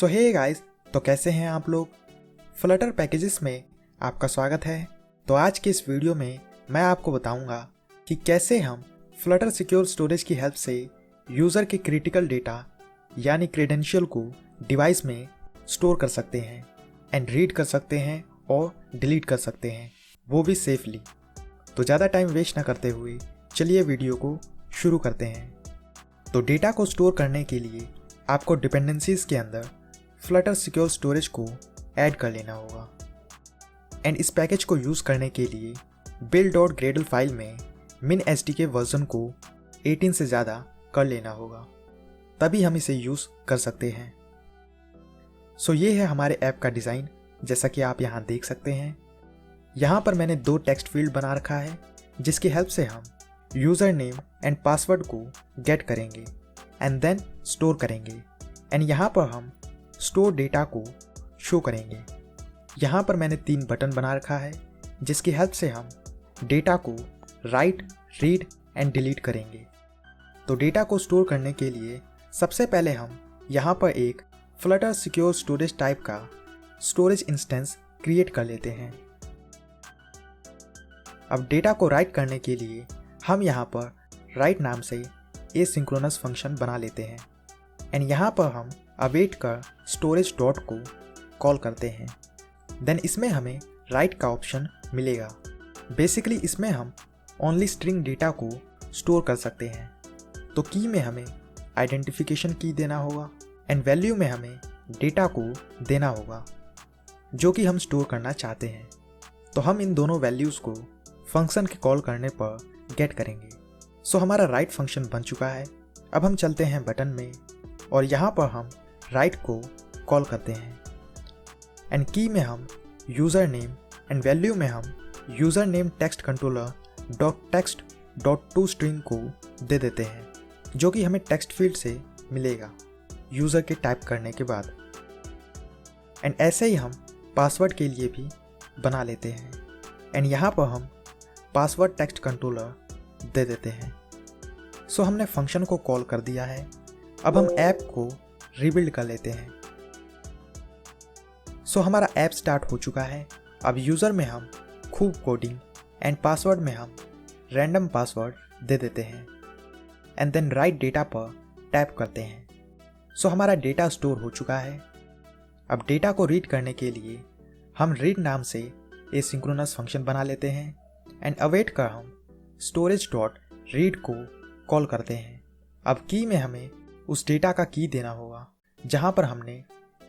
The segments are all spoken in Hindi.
सो हे गाइस, तो कैसे हैं आप लोग। फ्लटर पैकेजेस में आपका स्वागत है। तो आज के इस वीडियो में मैं आपको बताऊंगा कि कैसे हम फ्लटर सिक्योर स्टोरेज की हेल्प से यूज़र के क्रिटिकल डेटा यानी क्रेडेंशियल को डिवाइस में स्टोर कर सकते हैं एंड रीड कर सकते हैं और डिलीट कर सकते हैं, वो भी सेफली। तो ज़्यादा टाइम वेस्ट ना करते हुए चलिए वीडियो को शुरू करते हैं। तो डेटा को स्टोर करने के लिए आपको डिपेंडेंसीज के अंदर फ्लटर सिक्योर स्टोरेज को ऐड कर लेना होगा एंड इस पैकेज को यूज़ करने के लिए build.gradle फाइल में min_sdk वर्जन को 18 से ज़्यादा कर लेना होगा, तभी हम इसे यूज़ कर सकते हैं। सो ये है हमारे ऐप का डिज़ाइन, जैसा कि आप यहाँ देख सकते हैं। यहाँ पर मैंने 2 टेक्स्ट फील्ड बना रखा है जिसकी हेल्प से हम यूज़र नेम एंड पासवर्ड को गेट करेंगे एंड देन स्टोर करेंगे एंड यहाँ पर हम स्टोर डेटा को शो करेंगे। यहाँ पर मैंने 3 बटन बना रखा है जिसकी हेल्प से हम डेटा को राइट, रीड एंड डिलीट करेंगे। तो डेटा को स्टोर करने के लिए सबसे पहले हम यहाँ पर एक फ्लटर सिक्योर स्टोरेज टाइप का स्टोरेज इंस्टेंस क्रिएट कर लेते हैं। अब डेटा को राइट करने के लिए हम यहाँ पर राइट नाम से एसिंक्रोनस फंक्शन बना लेते हैं एंड यहाँ पर हम अवेट कर स्टोरेज डॉट को कॉल करते हैं। देन इसमें हमें राइट का ऑप्शन मिलेगा। बेसिकली इसमें हम ओनली स्ट्रिंग डेटा को स्टोर कर सकते हैं। तो की में हमें आइडेंटिफिकेशन की देना होगा एंड वैल्यू में हमें डेटा को देना होगा जो कि हम स्टोर करना चाहते हैं। तो हम इन दोनों वैल्यूज़ को फंक्शन के कॉल करने पर गेट करेंगे। सो हमारा राइट फंक्शन बन चुका है। अब हम चलते हैं बटन में और यहाँ पर हम राइट को कॉल करते हैं एंड की में हम यूज़र नेम एंड वैल्यू में हम user name text controller dot text dot to string को दे देते हैं जो कि हमें टेक्स्ट फील्ड से मिलेगा यूज़र के टाइप करने के बाद। एंड ऐसे ही हम पासवर्ड के लिए भी बना लेते हैं एंड यहाँ पर हम पासवर्ड टेक्स्ट कंट्रोलर दे देते हैं। सो हमने फंक्शन को कॉल कर दिया है। अब हम ऐप को रीबिल्ड कर लेते हैं। सो हमारा ऐप स्टार्ट हो चुका है। अब यूज़र में हम खूब कोडिंग एंड पासवर्ड में हम रैंडम पासवर्ड दे देते हैं एंड देन राइट डेटा पर टैप करते हैं। सो हमारा डेटा स्टोर हो चुका है। अब डेटा को रीड करने के लिए हम रीड नाम से एसिंक्रोनस फंक्शन बना लेते हैं एंड अवेट कर हम स्टोरेज डॉट रीड को कॉल करते हैं। अब की में हमें उस डेटा का की देना होगा जहाँ पर हमने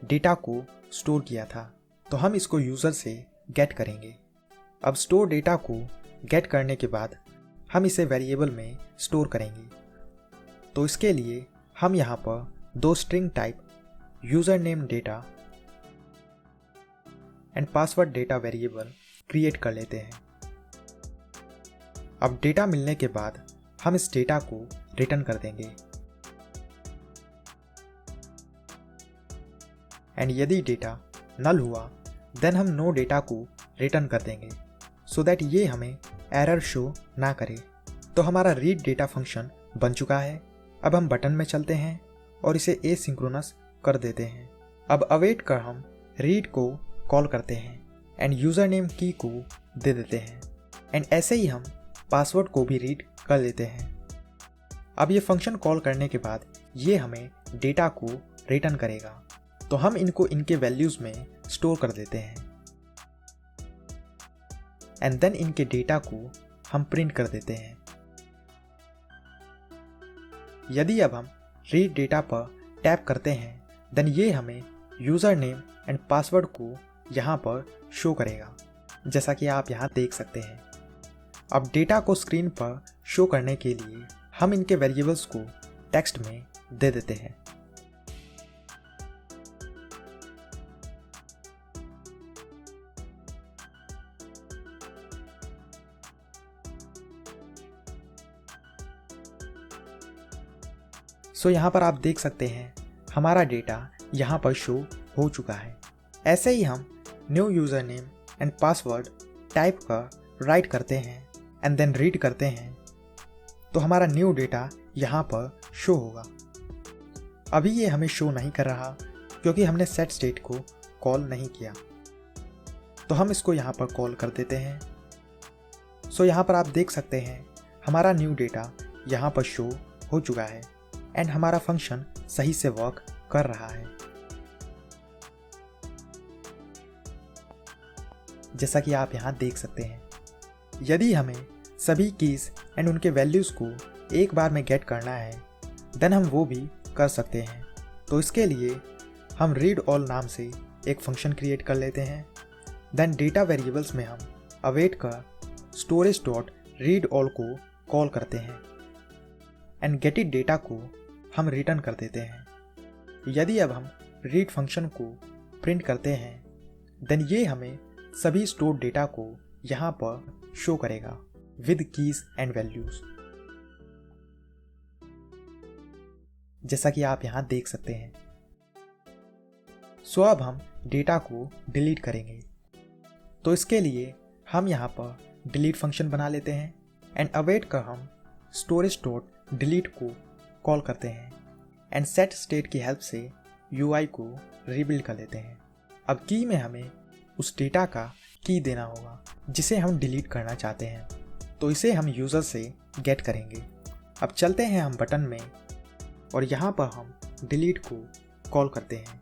डेटा को स्टोर किया था। तो हम इसको यूज़र से गेट करेंगे। अब स्टोर डेटा को गेट करने के बाद हम इसे वेरिएबल में स्टोर करेंगे। तो इसके लिए हम यहाँ पर 2 string type user name data and password data variable create कर लेते हैं। अब डेटा मिलने के बाद हम इस डेटा को रिटर्न कर देंगे एंड यदि डेटा नल हुआ देन हम नो डेटा को रिटर्न कर देंगे सो दैट ये हमें एरर शो ना करे। तो हमारा रीड डेटा फंक्शन बन चुका है। अब हम बटन में चलते हैं और इसे एसिंक्रोनस कर देते हैं। अब अवेट कर हम रीड को कॉल करते हैं एंड यूज़र नेम की को दे देते हैं एंड ऐसे ही हम पासवर्ड को भी रीड कर लेते हैं। अब ये फंक्शन कॉल करने के बाद ये हमें डेटा को रिटर्न करेगा। तो हम इनको इनके वैल्यूज़ में स्टोर कर देते हैं एंड देन इनके डेटा को हम प्रिंट कर देते हैं। यदि अब हम रीड डेटा पर टैप करते हैं देन ये हमें यूज़र नेम एंड पासवर्ड को यहाँ पर शो करेगा, जैसा कि आप यहाँ देख सकते हैं। अब डेटा को स्क्रीन पर शो करने के लिए हम इनके वेरिएबल्स को टेक्स्ट में दे देते हैं। सो यहाँ पर आप देख सकते हैं हमारा डेटा यहाँ पर शो हो चुका है। ऐसे ही हम new user name and password type कर राइट करते हैं एंड देन रीड करते हैं तो हमारा न्यू डेटा यहाँ पर शो होगा। अभी ये हमें शो नहीं कर रहा क्योंकि हमने सेट स्टेट को कॉल नहीं किया। तो हम इसको यहाँ पर कॉल कर देते हैं। सो यहाँ पर आप देख सकते हैं हमारा न्यू डेटा यहाँ पर शो हो चुका है एंड हमारा फंक्शन सही से वर्क कर रहा है। जैसा कि आप यहाँ देख सकते हैं, यदि हमें सभी कीज एंड उनके वैल्यूज को एक बार में गेट करना है देन हम वो भी कर सकते हैं। तो इसके लिए हम रीड ऑल नाम से एक फंक्शन क्रिएट कर लेते हैं। देन डेटा वेरिएबल्स में हम अवेट का स्टोरेज डॉट रीड ऑल को कॉल करते हैं एंड गेटिट डेटा को हम रिटर्न कर देते हैं। यदि अब हम रीड फंक्शन को प्रिंट करते हैं देन ये हमें सभी स्टोर्ड डेटा को यहाँ पर शो करेगा विद कीज एंड वैल्यूज, जैसा कि आप यहाँ देख सकते हैं। सो अब हम डेटा को डिलीट करेंगे। तो इसके लिए हम यहाँ पर डिलीट फंक्शन बना लेते हैं एंड अवेट का हम स्टोरेज डॉट डिलीट को कॉल करते हैं एंड सेट स्टेट की हेल्प से UI को रीबिल्ड कर लेते हैं। अब की में हमें उस डेटा का की देना होगा जिसे हम डिलीट करना चाहते हैं। तो इसे हम यूज़र से गेट करेंगे। अब चलते हैं हम बटन में और यहाँ पर हम डिलीट को कॉल करते हैं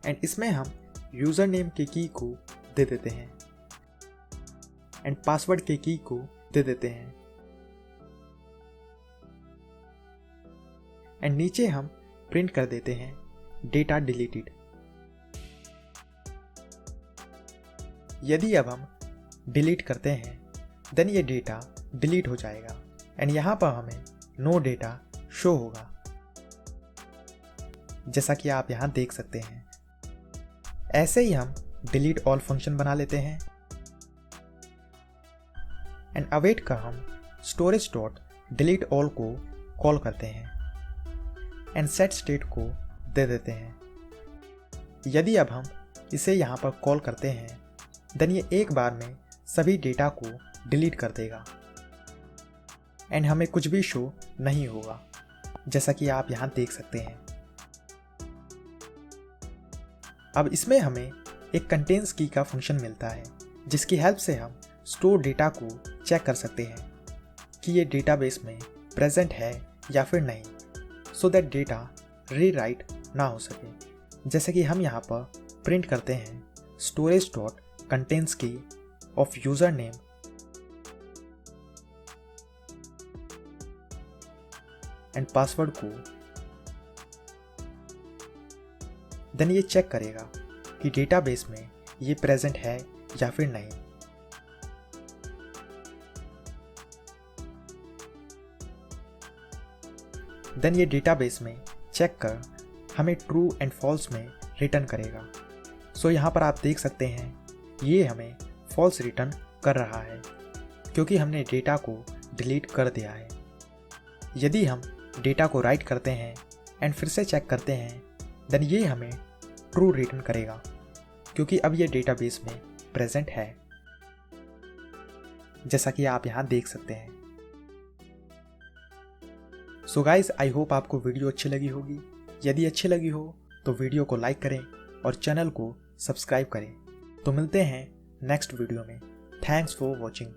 एंड इसमें हम यूज़र नेम के की को दे देते हैं एंड पासवर्ड के की को दे देते हैं एंड नीचे हम प्रिंट कर देते हैं डेटा डिलीटेड। यदि अब हम डिलीट करते हैं देन ये डेटा डिलीट हो जाएगा एंड यहाँ पर हमें नो डेटा शो होगा, जैसा कि आप यहाँ देख सकते हैं। ऐसे ही हम डिलीट ऑल फंक्शन बना लेते हैं एंड अवेट का हम स्टोरेज डॉट डिलीट ऑल को कॉल करते हैं एंड सेट स्टेट को दे देते हैं। यदि अब हम इसे यहाँ पर कॉल करते हैं देन ये एक बार में सभी डेटा को डिलीट कर देगा एंड हमें कुछ भी शो नहीं होगा, जैसा कि आप यहाँ देख सकते हैं। अब इसमें हमें एक कंटेन्स की का फंक्शन मिलता है जिसकी हेल्प से हम स्टोर डेटा को चेक कर सकते हैं कि ये डेटाबेस में प्रेजेंट है या फिर नहीं, सो दैट डेटा रीराइट ना हो सके। जैसे कि हम यहाँ पर प्रिंट करते हैं स्टोरेज डॉट कंटेन्स की of user name and password को, देन ये चेक करेगा कि डेटाबेस में ये प्रेजेंट है या फिर नहीं। देन ये डेटाबेस में चेक कर हमें ट्रू एंड फॉल्स में रिटर्न करेगा। सो यहाँ पर आप देख सकते हैं ये हमें फॉल्स रिटर्न कर रहा है क्योंकि हमने डेटा को डिलीट कर दिया है। यदि हम डेटा को राइट करते हैं एंड फिर से चेक करते हैं देन ये हमें ट्रू रिटर्न करेगा क्योंकि अब ये डेटाबेस में प्रेजेंट है, जैसा कि आप यहाँ देख सकते हैं। सो गाइस, आई होप आपको वीडियो अच्छी लगी होगी। यदि अच्छी लगी हो तो वीडियो को लाइक करें और चैनल को सब्सक्राइब करें। तो मिलते हैं नेक्स्ट वीडियो में। Thanks for watching.